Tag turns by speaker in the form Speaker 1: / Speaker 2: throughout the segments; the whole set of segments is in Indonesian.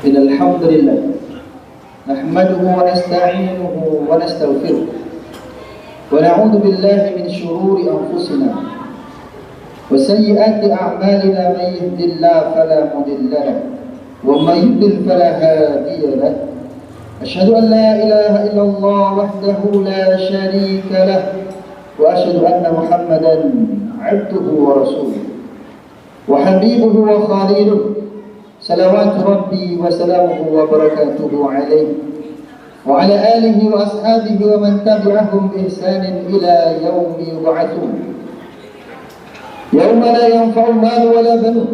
Speaker 1: إن الحمد لله نحمده ونستعينه ونستغفره ونعوذ بالله من شرور أنفسنا وسيئات أعمالنا. من يهد الله فلا مضل له ومن يضلل فلا هادي له. أشهد أن لا إله إلا الله وحده لا شريك له وأشهد أن محمدا عبده ورسوله وحبيبه وخليله صلوات ربي وسلامه وبركاته عليه وعلى آله وأصحابه ومن تبعهم بإحسان إلى يوم يبعثون يوم لا ينفع مال ولا بنون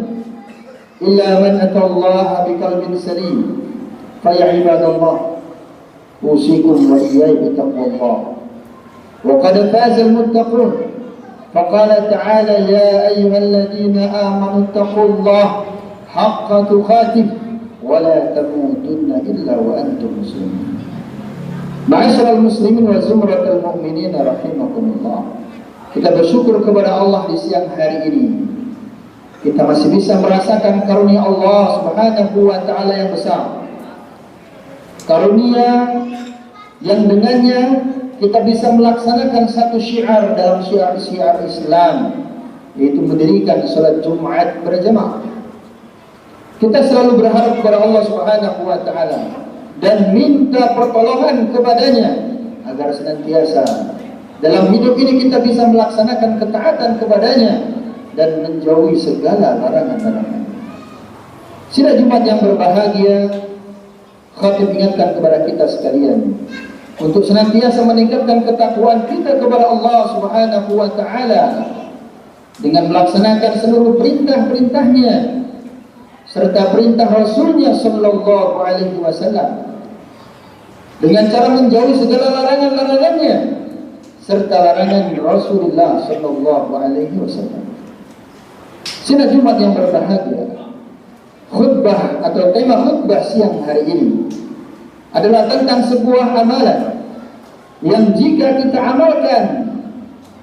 Speaker 1: إلا من أتى الله بقلب سليم. فيا عباد الله أوصيكم وإياي بتقوى الله. وقد فاز المتقون. فقال تعالى يا أيها الذين آمنوا اتقوا الله حق تقاته ولا تموتن إلا وأنتم مسلمون. Ma'asyiral muslimin wa zumratal mu'minin rahimakumullah. Kita bersyukur kepada Allah di siang hari ini. Kita masih bisa merasakan karunia Allah Subhanahu wa taala yang besar. Karunia yang dengannya kita bisa melaksanakan satu syiar dalam syiar-syiar Islam, yaitu mendirikan salat Jumat berjamaah. Kita selalu berharap kepada Allah Subhanahu wa taala dan minta pertolongan kepadanya agar senantiasa dalam hidup ini kita bisa melaksanakan ketaatan kepadanya dan menjauhi segala larangan-larangan. Sidang Jumat yang berbahagia, khatib ingatkan kepada kita sekalian untuk senantiasa meningkatkan ketakwaan kita kepada Allah Subhanahu wa taala dengan melaksanakan seluruh perintah-perintahnya serta perintah Rasulnya sallallahu alaihi wasallam, dengan cara menjauhi segala larangan-larangannya serta larangan Rasulullah sallallahu alaihi wasallam. Sidang Jumat yang berbahagia, khutbah atau tema khutbah siang hari ini adalah tentang sebuah amalan yang jika kita amalkan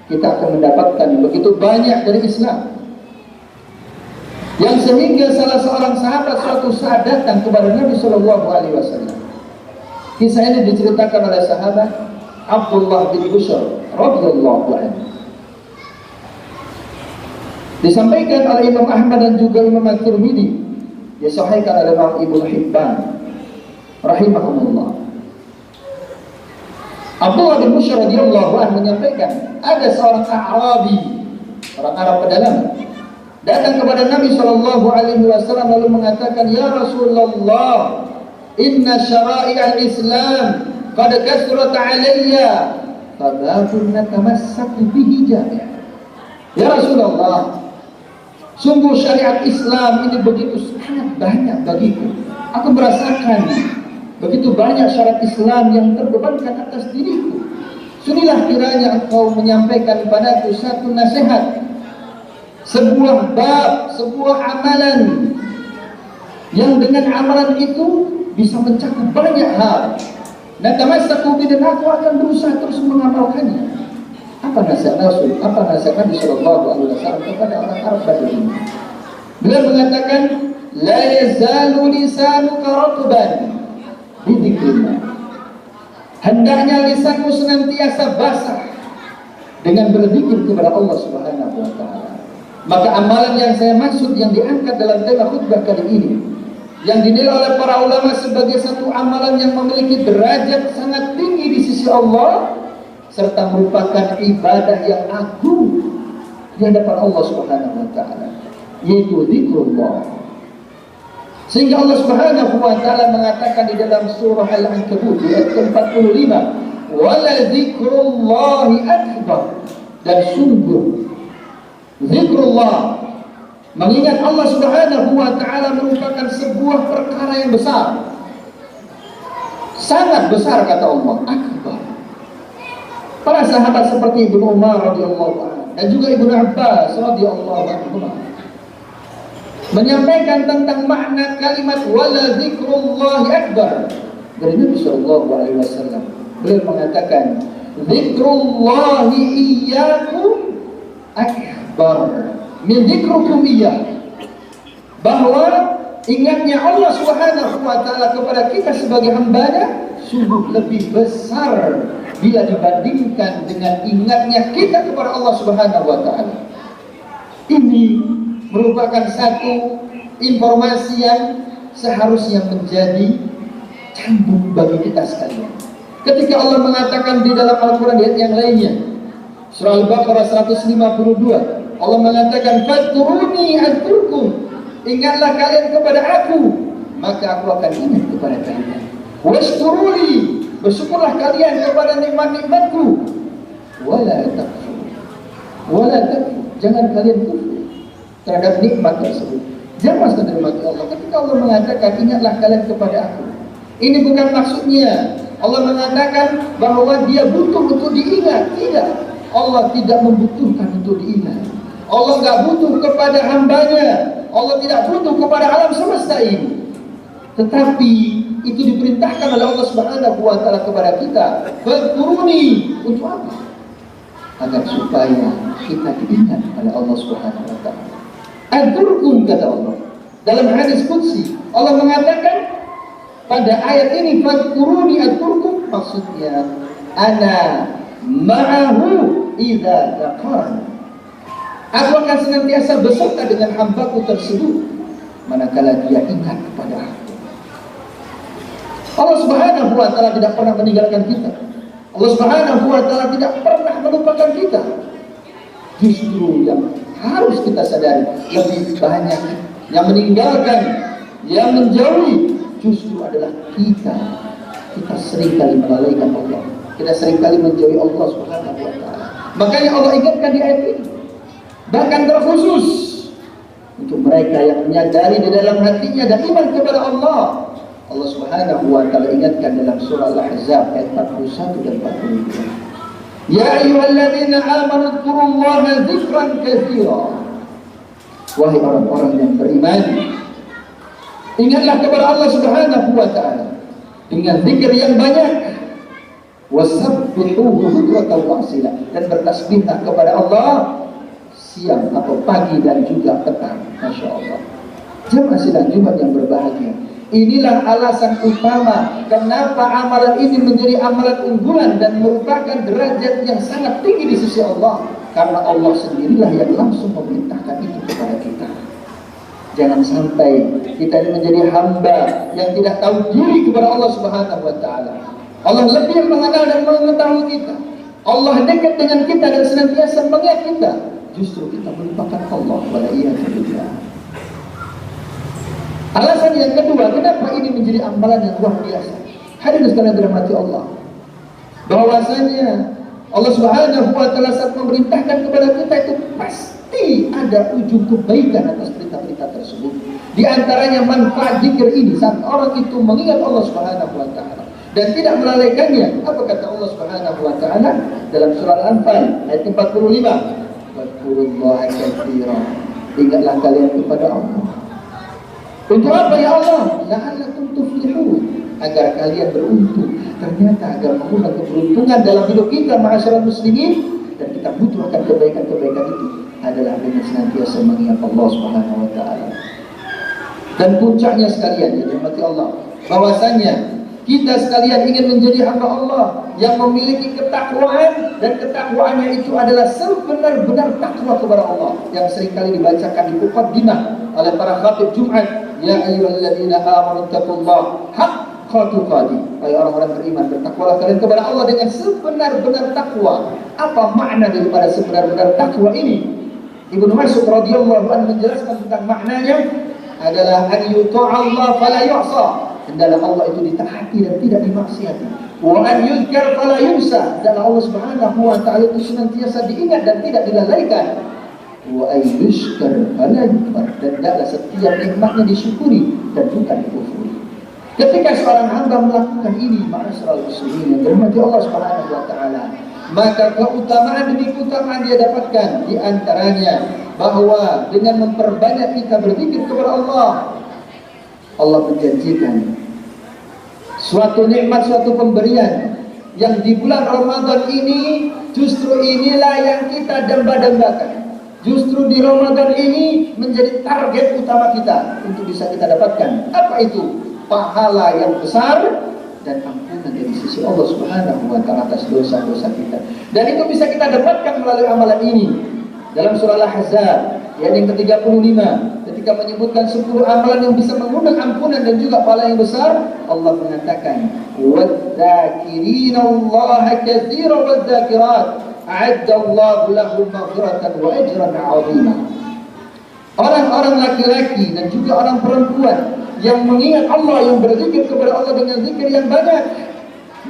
Speaker 1: kita akan mendapatkan begitu banyak dari Islam, yang sehingga salah seorang sahabat suatu saat datang kepada Nabi sallallahu alaihi wasallam. Kisah ini diceritakan oleh sahabat Abdullah bin Bushr radhiyallahu anhu. Disampaikan oleh Imam Ahmad dan juga Imam At-Tirmidzi, disahihkan oleh Imam Ibnu Hibban rahimahumullah. Abdullah bin Bushr radhiyallahu anhu menyampaikan, ada seorang A'rabi, orang Arab pedalaman, datang kepada Nabi sallallahu alaihi wasallam lalu mengatakan, "Ya Rasulullah, inna syara'i'al Islam qad kasrat 'alayya, fababun natamassaku bihi jami'." Ya Rasulullah, sungguh syariat Islam ini begitu sangat banyak bagiku. Aku merasakan begitu banyak syariat Islam yang terbebankan atas diriku. Sunilah kiranya engkau menyampaikan padaku satu nasihat, sebuah bab, sebuah amalan yang dengan amalan itu bisa mencakup banyak hal. Natamassaku bihi, dan aku akan berusaha terus mengamalkannya. Apa nasihat Rasul? Apa nasihat Nabi sallallahu alaihi wasallam kepada orang Arab pada ini? Beliau mengatakan, la yazalu lisanuka ratban bi dzikrillah. Hendaknya lisanmu senantiasa basah dengan berzikir kepada Allah Subhanahu wa taala. Maka amalan yang saya maksud yang diangkat dalam tema khutbah kali ini, yang dinilai oleh para ulama sebagai satu amalan yang memiliki derajat sangat tinggi di sisi Allah serta merupakan ibadah yang agung di hadapan Allah Subhanahu wa taala, yaitu zikrullah. Sehingga Allah Subhanahu wa taala mengatakan di dalam surah Al-Ankabut ayat ke-45, "Wala dzikrullahi akbar." Dan sungguh zikrullah, mengingat Allah Subhanahu wa taala, merupakan sebuah perkara yang besar. Sangat besar kata Allah, akbar. Para sahabat seperti Ibnu Umar radhiyallahu anhu dan juga Ibnu Abbas radhiyallahu anhu menyampaikan tentang makna kalimat wala dzikrullahi akbar dari Nabi sallallahu alaihi wasallam. Beliau mengatakan, dzikrullahi iyyakum akbar min dzikrukum iyyah, bahwa ingatnya Allah Subhanahu wa taala kepada kita sebagai hambanya sungguh lebih besar bila dibandingkan dengan ingatnya kita kepada Allah Subhanahu wa taala. Ini merupakan satu informasi yang seharusnya menjadi cambuk bagi kita sekalian. Ketika Allah mengatakan di dalam Al-Quran di ayat yang lainnya, surah Al-Baqarah 152, Allah mengatakan, "Fadkuruni adkurkum." Ingatlah kalian kepada aku, maka aku akan ingat kepada kalian. Washkuruli, bersyukurlah kalian kepada nikmat-nikmatku. Wala takfur, wala takfur, jangan kalian kufur terhadap nikmat tersebut. Jangan menerima Allah. Ketika Allah mengatakan ingatlah kalian kepada aku, ini bukan maksudnya Allah mengatakan bahwa dia butuh untuk diingat. Tidak, Allah tidak membutuhkan untuk diingat. Allah nggak butuh kepada hambanya. Allah tidak butuh kepada alam semesta ini. Tetapi itu diperintahkan oleh Allah Subhanahu wa taala kepada kita. Fadkuruni, untuk apa? Agar supaya kita diingat oleh Allah Subhanahu wa taala. Adkurkum, kata Allah. Dalam hadis qudsi Allah mengatakan pada ayat ini, fadkuruni adkurkum, maksudnya ana ma'ahu idza dzakarani. Aku akan senantiasa beserta dengan hambaku tersebut manakala dia ingat kepada aku. Allah Subhanahu wa taala tidak pernah meninggalkan kita. Allah Subhanahu wa taala tidak pernah melupakan kita. Justru yang harus kita sadari, lebih banyak yang meninggalkan, yang menjauhi justru adalah kita. Kita seringkali melalaikan Allah. Kita seringkali menjauhi Allah Subhanahu wa taala. Makanya Allah ingatkan di ayat ini. Bahkan terkhusus untuk mereka yang menyadari di dalam hatinya dan iman kepada Allah. Allah Subhanahu wa taala ingatkan dalam surah Al-Ahzab ayat 41 dan 42. Ya ayyuhalladzina amanu dzkurullaha dzikran katsira. Wahai orang-orang yang beriman, ingatlah kepada Allah Subhanahu wa taala dengan zikir yang banyak. Wasabbihuhu bukratan wa asila, dan bertasbihlah kepada Allah siang atau pagi dan juga petang. Masya Allah. Jemaah sidang Jumat yang berbahagia, inilah alasan utama kenapa amalan ini menjadi amalan unggulan dan merupakan derajat yang sangat tinggi di sisi Allah. Karena Allah sendirilah yang langsung memerintahkan itu kepada kita. Jangan sampai kita ini menjadi hamba yang tidak tahu diri kepada Allah Subhanahu wa taala. Allah lebih mengenal dan mengetahui kita. Allah dekat dengan kita dan senantiasa mengingat kita. Justru kita melupakan Allah. Wala'iyahillah. Alasan yang kedua, kenapa ini menjadi amalan yang luar biasa? Hadirin sekalian dirahmati Allah, bahwasanya Allah Subhanahu wa taala saat memerintahkan kepada kita itu pasti ada ujung kebaikan atas perintah-perintah tersebut. Di antaranya manfaat zikir ini saat orang itu mengingat Allah Subhanahu wa taala dan tidak melalaikannya. Apa kata Allah Subhanahu wa taala dalam surah Al-Anfal ayat 45? Wadkurullaha katsira. Ingatlah kalian kepada Allah. Untuk apa ya Allah? La'allakum tuflihun, agar kalian beruntung. Ternyata agar mengulang keberuntungan dalam hidup kita ma'asyiral muslimin, dan kita butuh akan kebaikan-kebaikan itu adalah dengan senantiasa mengingat Allah Subhanahu wa taala. Dan puncaknya sekalian, ya rahmati Allah, bahwasanya kita sekalian ingin menjadi hamba Allah yang memiliki ketakwaan, dan ketakwaannya itu adalah sebenar-benar takwa kepada Allah yang seringkali dibacakan di muqaddimah oleh para khatib Jumat. Ya ayyuhalladzina amanu taqullaha haqqa tuqatih. Hai orang-orang beriman, bertakwalah kalian kepada Allah dengan sebenar-benar takwa. Apa makna daripada sebenar-benar takwa ini? Ibnu Mas'ud radhiyallahu anhu menjelaskan tentang maknanya adalah an yuta'allah fala yu'sa. Hendaklah Allah itu ditaati dan tidak dimaksiati. Wa an yuzkar fala yunsa. Dan Allah Subhanahu wa taala itu senantiasa diingat dan tidak dilalaikan. Wa ay yushkar fala yukfar. Dan hendaklah setiap nikmatnya disyukuri dan bukan dikufuri. Ketika seorang hamba melakukan ini, ma'asyiral muslimin yang dirahmati Allah Subhanahu wa taala, maka keutamaan demi keutamaan dia dapatkan. Di antaranya bahwa dengan memperbanyak kita berzikir kepada Allah, Allah menjanjikan suatu nikmat, suatu pemberian yang di bulan Ramadan ini justru inilah yang kita damba-dambakan. Justru di Ramadan ini menjadi target utama kita untuk bisa kita dapatkan. Apa itu? Pahala yang besar dan ampunan dari sisi Allah Subhanahu wa taala atas dosa-dosa kita. Dan itu bisa kita dapatkan melalui amalan ini. Dalam surah Al-Ahzab ayat yang ke-35, ketika menyebutkan 10 amalan yang bisa mengundang ampunan dan juga pahala yang besar, Allah mengatakan, "Wadz-dzakirina Allaha katsiran wadz-dzakirat, a'adda Allahu lahum maghfiratan wa ajran 'azima." Orang-orang laki-laki dan juga orang perempuan yang mengingat Allah, yang berzikir kepada Allah dengan zikir yang banyak,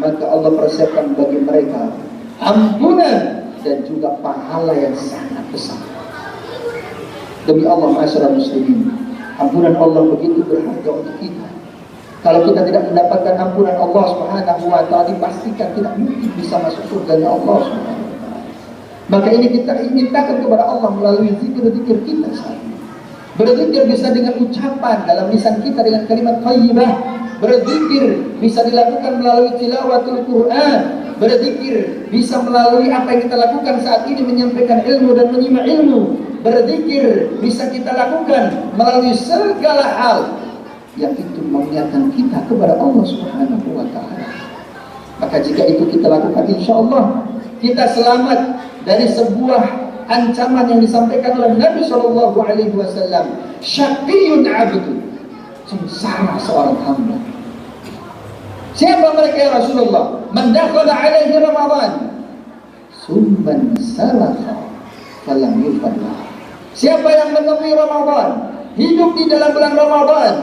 Speaker 1: maka Allah persiapkan bagi mereka ampunan dan juga pahala yang sangat besar. Demi Allah, masyarakat muslimin, ampunan Allah begitu berharga untuk kita. Kalau kita tidak mendapatkan ampunan Allah Subhanahu wa taala, dipastikan tidak mungkin bisa masuk surga Allah Subhanahu wa taala. Maka ini kita mintakan kepada Allah melalui zikir-zikir kita saat ini. Berzikir bisa dengan ucapan dalam lisan kita dengan kalimat thayyibah. Berzikir bisa dilakukan melalui tilawatul Quran. Berzikir bisa melalui apa yang kita lakukan saat ini, menyampaikan ilmu dan menyimak ilmu. Berzikir bisa kita lakukan melalui segala hal yang itu mengingatkan kita kepada Allah Subhanahu wa taala. Maka jika itu kita lakukan, insyaallah kita selamat dari sebuah ancaman yang disampaikan oleh Nabi Shallallahu Alaihi Wasallam. Syaqiyun abdu, sengsara seorang hamba. Siapa mereka ya Rasulullah? Man dakhala alaihi Ramadan summan salakha falam yufallah. Siapa yang menemui Ramadan, hidup di dalam bulan Ramadan,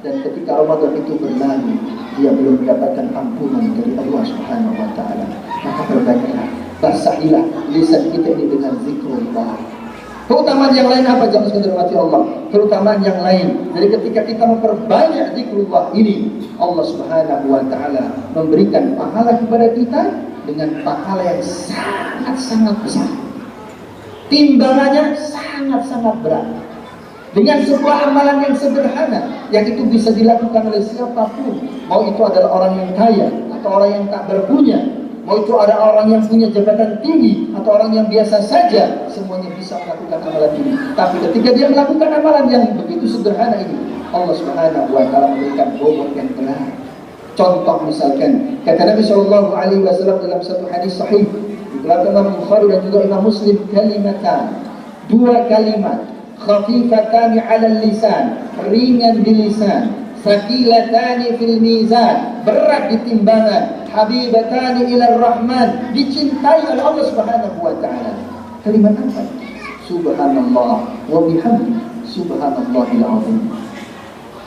Speaker 1: dan ketika Ramadan itu berlalu, dia belum mendapatkan ampunan dari Allah Subhanahu wa taala, maka perbanyaklah, basahilah lisan kita ini dengan zikrullah. Keutamaan yang lain apa, jamaah sekalian dirahmati Allah? Keutamaan yang lain dari ketika kita memperbanyak zikrullah ini, Allah Subhanahu wa taala memberikan pahala kepada kita dengan pahala yang sangat-sangat besar. Timbangannya sangat-sangat berat. Dengan sebuah amalan yang sederhana, yang itu bisa dilakukan oleh siapapun, mau itu adalah orang yang kaya atau orang yang tak berpunya, mau itu ada orang yang punya jabatan tinggi atau orang yang biasa saja, semuanya bisa melakukan amalan ini. Tapi ketika dia melakukan amalan yang begitu sederhana ini, Allah Subhanahu wa taala memberikan bobot yang berat. Contoh misalkan, kata Nabi Shallallahu Alaihi Wasallam dalam satu hadis sahih, diriwayatkan Imam Bukhari dan juga Imam Muslim, kalimatan, dua kalimat, khafifatani 'alal lisan, ringan di lisan, saqilatani fil mizan, berat di timbangan, habibatani ila rahman, dicintai oleh Allah Subhanahu wa taala. Kalimat apa? Subhanallah wa bihamdi, subhanallahil azim.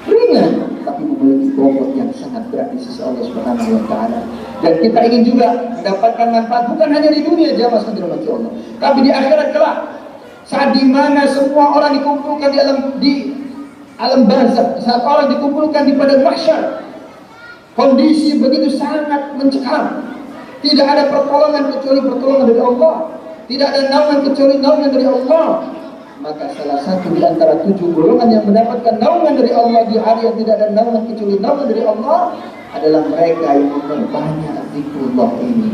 Speaker 1: Ringan tapi memiliki bobot yang sangat berat di sisi Allah Subhanahu wa taala. Dan kita ingin juga mendapatkan manfaat bukan hanya di dunia, jamaah sekalian dirahmati Allah, tapi di akhirat kelak. Saat di mana semua orang dikumpulkan di alam barzakh, saat orang dikumpulkan di padang mahsyar, kondisi begitu sangat mencekam. Tidak ada pertolongan kecuali pertolongan dari Allah. Tidak ada naungan kecuali naungan dari Allah. Maka salah satu di antara 7 golongan yang mendapatkan naungan dari Allah di hari yang tidak ada naungan kecuali naungan dari Allah adalah mereka yang memperbanyak zikrullah ini.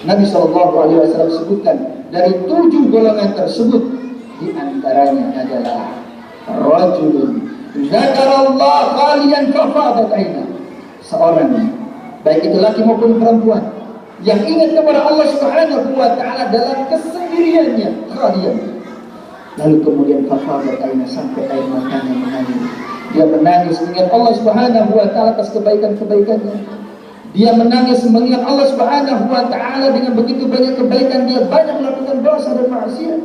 Speaker 1: Nabi SAW sebutkan dari 7 golongan tersebut, di antaranya adalah rajulun zakarallah khalian kafadat aina, seorang baik itu laki maupun perempuan yang ingat kepada Allah Subhanahu wa taala dalam kesendiriannya, khalian, lalu kemudian kafadat aina, sampai air matanya mengalir. Dia menangis mengingat Allah Subhanahu wa taala atas kebaikan-kebaikannya. Dia menangis mengingat Allah Subhanahu wa taala dengan begitu banyak kebaikan. Dia banyak melakukan dosa dan maksiat.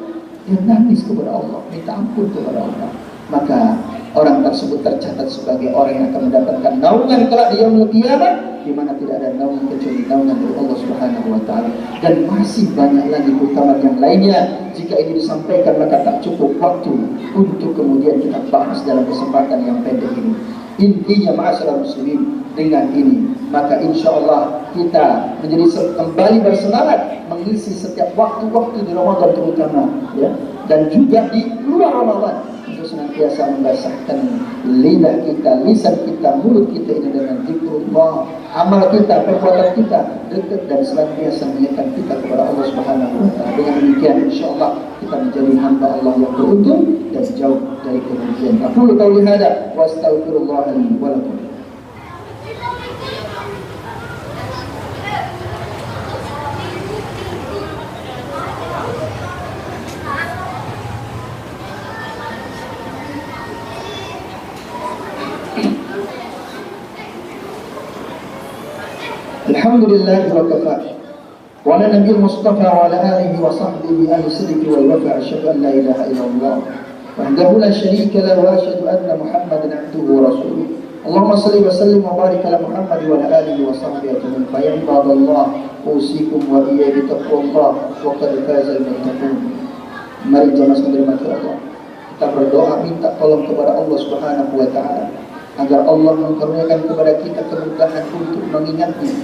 Speaker 1: Dia nangis kepada Allah, minta ampun kepada Allah. Maka orang tersebut tercatat sebagai orang yang akan mendapatkan naungan kelak di yaumul qiyamah, di mana tidak ada naungan kecuali naungan dari Allah Subhanahu wa taala. Dan masih banyak lagi keutamaan yang lainnya. Jika ini disampaikan maka tak cukup waktu untuk kemudian kita bahas dalam kesempatan yang pendek ini. Intinya ma'asyiral muslimin, dengan ini maka insyaallah kita menjadi kembali bersemangat mengisi setiap waktu-waktu di Ramadan terutama, ya, dan juga di luar Ramadan untuk senantiasa membasahkan lidah kita, lisan kita, mulut kita ini dengan zikrullah, amal kita, perbuatan kita dekat dan senantiasa mengingatkan kita kepada Allah Subhanahu wa taala. Dengan demikian insyaallah kita kita menjadi hamba Allah yang beruntung dan jauh dari kerugian. Aku qauli hada wa astaghfirullah li wa lakum. Alhamdulillah wa kafa. Wa ala nabiyil mustafa wa ala alihi wa sahbihi ahli sidqi wal wafa. Asyhadu an la ilaha illallah wahdahu la syarika lahu wa asyhadu anna Muhammadan abduhu wa rasuluh. Allahumma shalli wa sallim wa barik ala Muhammad wa ala alihi wa sahbihi ajmain. Fa ya ibadallah, usikum wa iyyakum bittaqwallah wa qad fazal muttaqun. Mari jemaah sekalian Allah, kita berdoa minta tolong kepada Allah Subhanahu wa taala agar Allah mengkaruniakan kepada kita kemudahan untuk mengingatnya,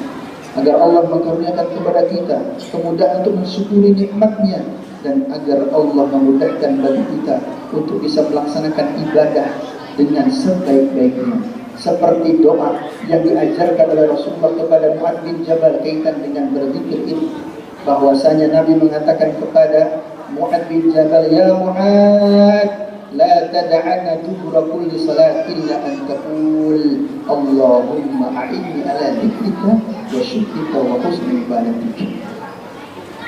Speaker 1: agar Allah mengkaruniakan kepada kita kemudahan untuk mensyukuri nikmat-Nya, dan agar Allah memudahkan bagi kita untuk bisa melaksanakan ibadah dengan sebaik-baiknya, seperti doa yang diajarkan oleh Rasulullah kepada Mu'adz bin Jabal kaitan dengan berzikir ini, bahwasanya Nabi mengatakan kepada Mu'adz bin Jabal, ya Mu'adz, la tad'ana dubura kulli salat illa an taqul Allahumma a'inni ala dzikrika wa syukrika wa husni ibadatika.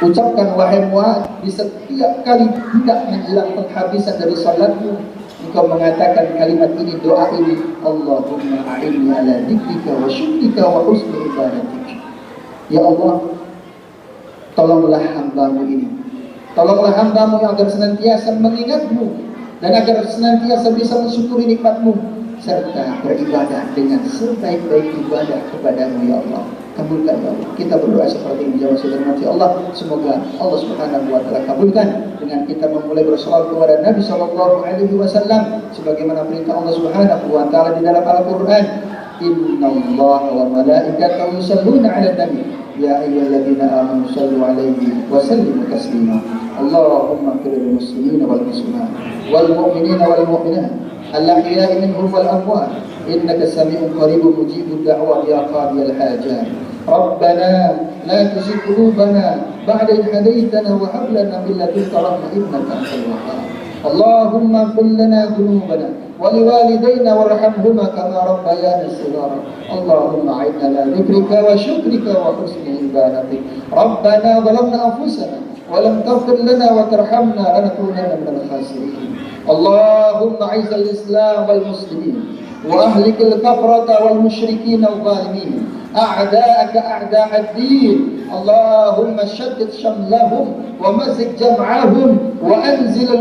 Speaker 1: Ucapkan wahai Mu'adz, di setiap kali tidak menjelang penghabisan dari salatmu, engkau mengatakan kalimat ini, doa ini, Allahumma a'inni ala dzikrika wa syukrika wa husni ibadatika. Ya Allah, tolonglah hambamu ini, tolonglah hambamu yang agar senantiasa mengingatmu dan agar senantiasa bisa mensyukuri nikmat-Mu serta beribadah dengan sebaik-baik ibadah kepadamu ya Allah. Kabulkan ya Allah. Kita berdoa seperti ini jemaah sekalian Allah. Semoga Allah Subhanahu wa taala kabulkan dengan kita memulai bersolawat kepada Nabi sallallahu alaihi wasallam sebagaimana perintah Allah Subhanahu wa taala di dalam Al-Qur'an. Innallaha wa malaikatahu yusholluna 'alan nabi ya ayyuhalladzina amanu shallu 'alaihi wa sallimu taslima. Allahumma ighfir lil muslimina wal muslimat wal mu'minina wal mu'minat al-ahya'i minhum wal amwat innaka sami'un qaribun mujibud da'wat ya qadiyal hajat. Rabbana la tuzigh qulubana ba'da idh hadaytana wa hab lana min ladunka rahmatan innaka antal wahhab. Allahumma ighfir lana dhunubana wa liwalidayna warhamhuma kama rabbayana shighara. Allahumma a'inna ala dhikrika wa syukrika wa husni ibadatik. Rabbana zalamna anfusana ولم تغفر لنا وترحمنا لنكونن من الخاسرين. اللهم اعز الاسلام والمسلمين واهلك الكفرة والمشركين الظالمين اعداءك اعداء الدين. اللهم شتت شملهم ومزق جمعهم وانزل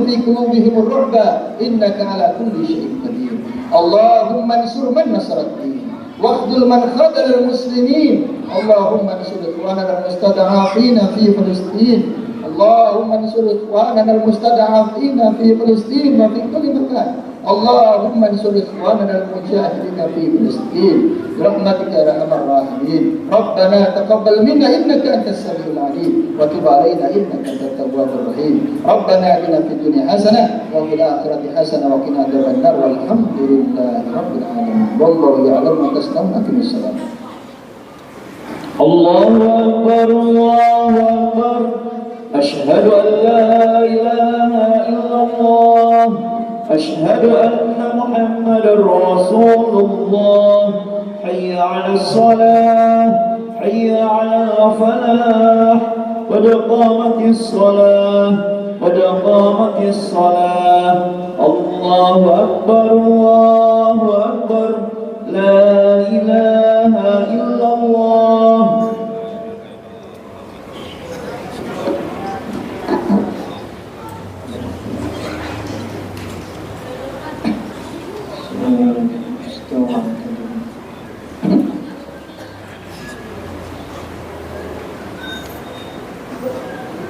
Speaker 1: في قلوبهم الرعب انك على كل شيء قدير. اللهم انصر من نصر الدين واخذل من خذل المسلمين. اللهم انصر اخواننا المستضعفين في فلسطين. اللهم انصر اخواننا المستضعفين في فلسطين وفي كل مكان. اللهم انصر اخواننا المجاهدين في فلسطين برحمتك يا ارحم الراحمين. ربنا تقبل منا انك انت السميع العليم وتب علينا انك انت التواب الرحيم. ربنا اتنا في الدنيا حسنه وفي الاخره حسنه وقنا عذاب النار والحمد لله رب العالمين. والله يعلم ما تصنعون. اقم الصلاه.
Speaker 2: الله أكبر الله أكبر أشهد أن لا إله إلا الله أشهد أن محمدا رسول الله. حي على الصلاة حي على الفلاح قد قامت الصلاة قد قامت الصلاة. الله أكبر الله أكبر لا إله إلا الله.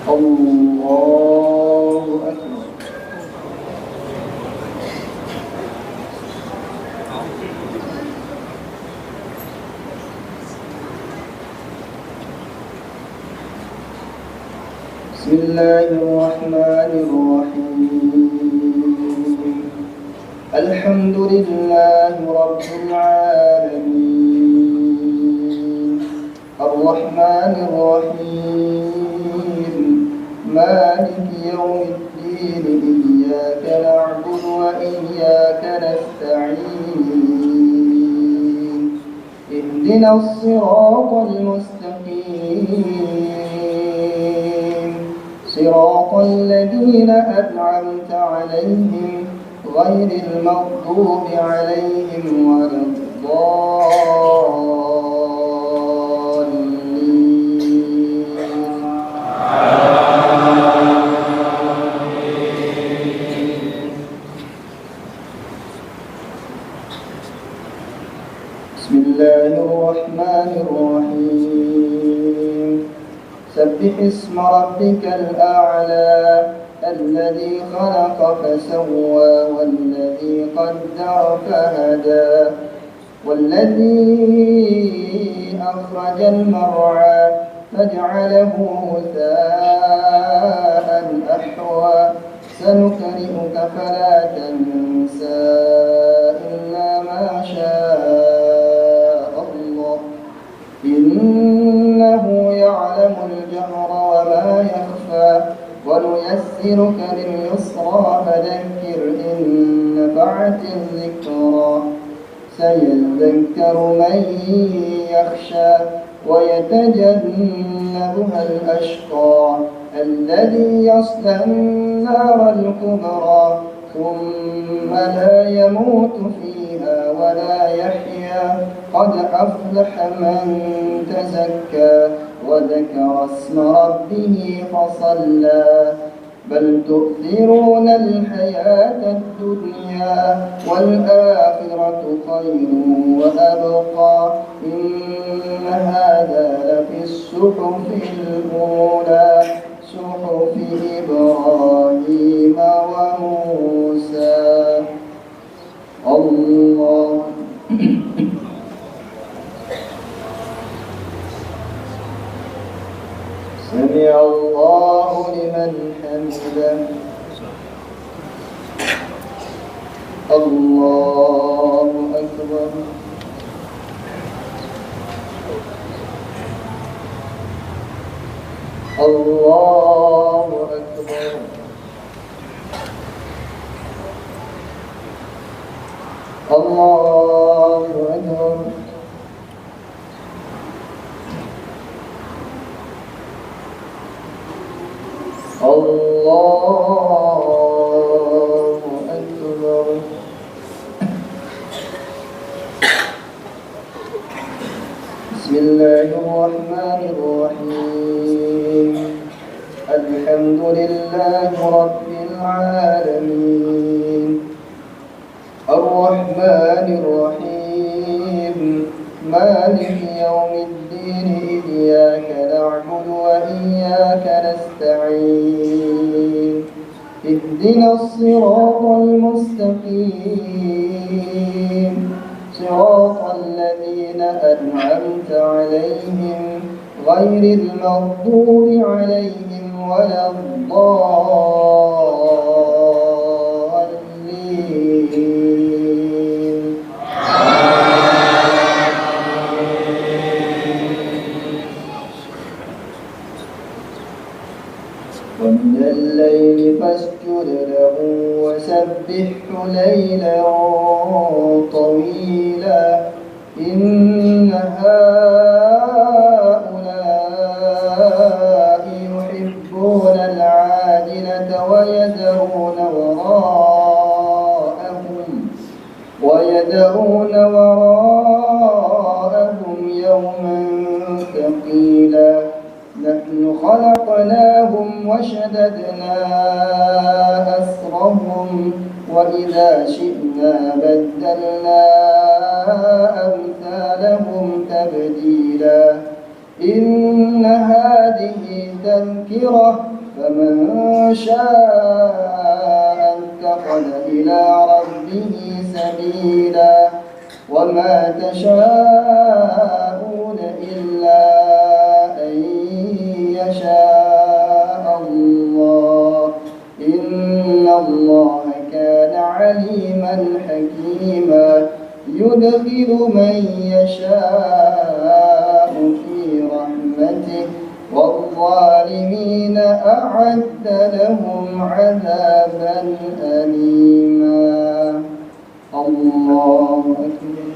Speaker 1: Allahu Akbar. Bismillahirrahmanirrahim. Alhamdulillahi rabbil alamin. Ar-Rahmanir Rahim. مالك يوم الدين إياك نعبد وإياك نستعين اهدنا الصراط المستقيم صراط الذين أنعمت عليهم غير المغضوب عليهم ولا بسم الله الرحمن الرحيم سبح اسم ربك الأعلى الذي خلق فسوى والذي قدر فهدى والذي أخرج المرعى فجعله غثاء أحوى سنقرئك فلا تنسى إلا ما شاء الله إنه يعلم الجهر وما يخفى ونيسرك لليسرى فذكر إن نفعت الذكرى سيذكر من يخشى ويتجنبها الأشقى الذي يصلى النار الكبرى ثم لا يموت فيها ولا يحيا قد أفلح من تزكى وذكر اسم ربه فصلى بل تؤثرون الحياة الدنيا والآخرة خير وأبقى إن هذا لفي الصحف الأولى صحف إبراهيم وموسى الله سمع الله لمن حمده الله أكبر الله أكبر الله أكبر الله أكبر بسم الله الرحمن الرحيم الحمد لله رب العالمين الرحمن الرحيم مالك يوم الدين إياك نعبد وإياك نستعين اهدنا الصراط المستقيم صراط الذين أنعمت عليهم غير المغضوب عليهم ولا الضالين ومن الليل فاسجد له وسبحه ليلا طويلا إن هؤلاء يحبون العاجلة ويذرون وراءهم يوما ثقيلا نحن خلقناهم وشددنا أسرهم وإذا شئنا بدلنا أمثالهم تبديلا إن هذه تذكرة فمن شاء اتخذ إلى ربه سبيلا وما تشاءون إلا أن يشاء الله إن الله كان عليما حكيما يدخل من يشاء في رحمته والظالمين أعد لهم عذابا أليما. الله أكبر.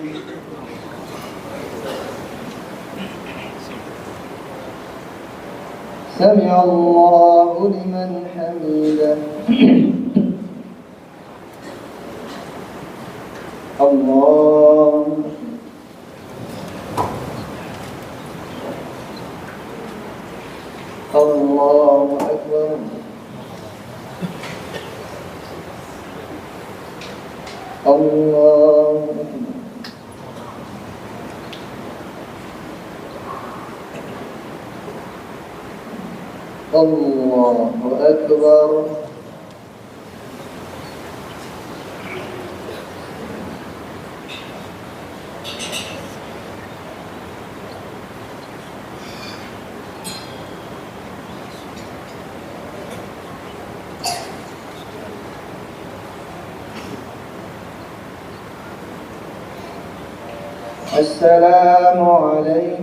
Speaker 1: سمع الله لمن حمده. الله الله أكبر. الله أكبر. الله أكبر. السلام عليكم